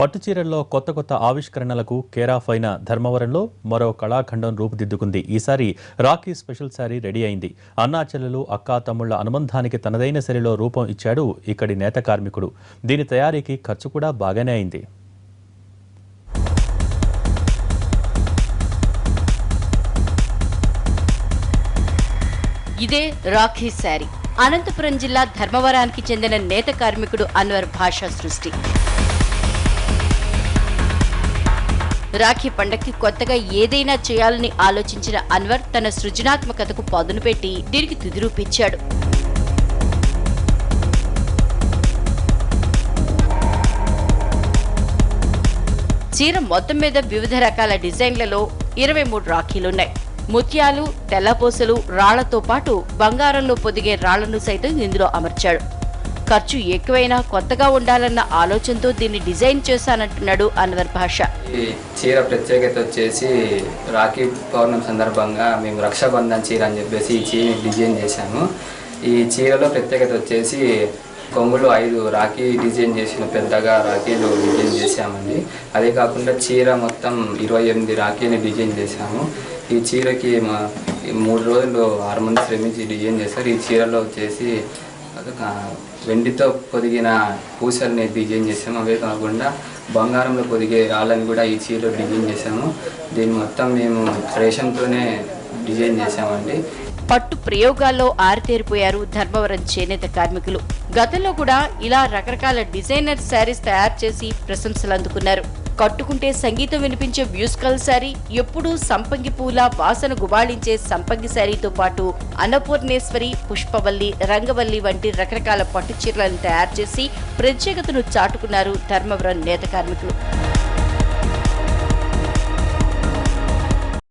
పట్టుచీరల్లో కొత్త ఆవిష్కరణలకు కేరాఫ్ అయిన ధర్మవరంలో మరో కళాఖండం రూపుదిద్దుకుంది. ఈసారి రాఖీ స్పెషల్ శారీ రెడీ అయింది. అన్నా చెల్లెలు, అక్కా తమ్ముళ్ల అనుబంధానికి తనదైన శైలిలో రూపం ఇచ్చాడు ఇక్కడి నేత కార్మికుడు. దీని తయారీకి ఖర్చు కూడా బాగానే అయింది. ఇదే రాఖీ శారీ. అనంతపురం జిల్లా ధర్మవరానికి చెందిన నేత కార్మికుడు అన్వర్ భాషా సృష్టి. రాఖీ పండగకి కొత్తగా ఏదైనా చేయాలని ఆలోచించిన అన్వర్ తన సృజనాత్మకతకు పదును పెట్టి దీనికి తుదిరూపిచ్చాడు. చీర మొత్తం మీద వివిధ రకాల డిజైన్లలో 23 రాఖీలున్నాయి. ముత్యాలు, తెల్లపూసలు, రాళ్లతో పాటు బంగారంలో పొదిగే రాళ్లను సైతం ఇందులో అమర్చాడు. ఖర్చు ఎక్కువైనా కొత్తగా ఉండాలన్న ఆలోచనతో దీన్ని డిజైన్ చేశానంటున్నాడు అన్వర్ భాష. ఈ చీర ప్రత్యేకత వచ్చేసి రాఖీ పౌర్ణమి సందర్భంగా మేము రక్షాబంధన్ చీర అని చెప్పేసి ఈ చీరని డిజైన్ చేశాము. ఈ చీరలో ప్రత్యేకత వచ్చేసి కొంగులు 5 రాఖీ డిజైన్ చేసిన పెద్దగా రాఖీలు డిజైన్ చేశామండి. అదే కాకుండా చీర మొత్తం 28 రాఖీని డిజైన్ చేశాము. ఈ చీరకి 3 రోజులు 6 మంది శ్రమించి డిజైన్ చేశారు. ఈ చీరలో వచ్చేసి వెండితో పొదిగిన పూసల్ని డిజైన్ చేసాము. అవే కాకుండా బంగారంలో పొదిగే రాళ్ళని కూడా ఈ చీరలో డిజైన్ చేసాము. దీన్ని మొత్తం మేము రేషంతోనే డిజైన్ చేసామండి. పట్టు ప్రయోగాల్లో ఆరితేరిపోయారు ధర్మవరం చేనేత కార్మికులు. గతంలో కూడా ఇలా రకరకాల డిజైనర్ శారీస్ తయారు చేసి ప్రశంసలు అందుకున్నారు. కట్టుకుంటే సంగీతం వినిపించే మ్యూజికల్ శారీ, ఎప్పుడూ సంపంగి పూల వాసన గుబాళించే సంపంగి శారీతో పాటు అన్నపూర్ణేశ్వరి, పుష్పవల్లి, రంగవల్లి వంటి రకరకాల పట్టు చీరలను తయారు చేసి ప్రత్యేకతను చాటుకున్నారు ధర్మవరం నేత కార్మికులు.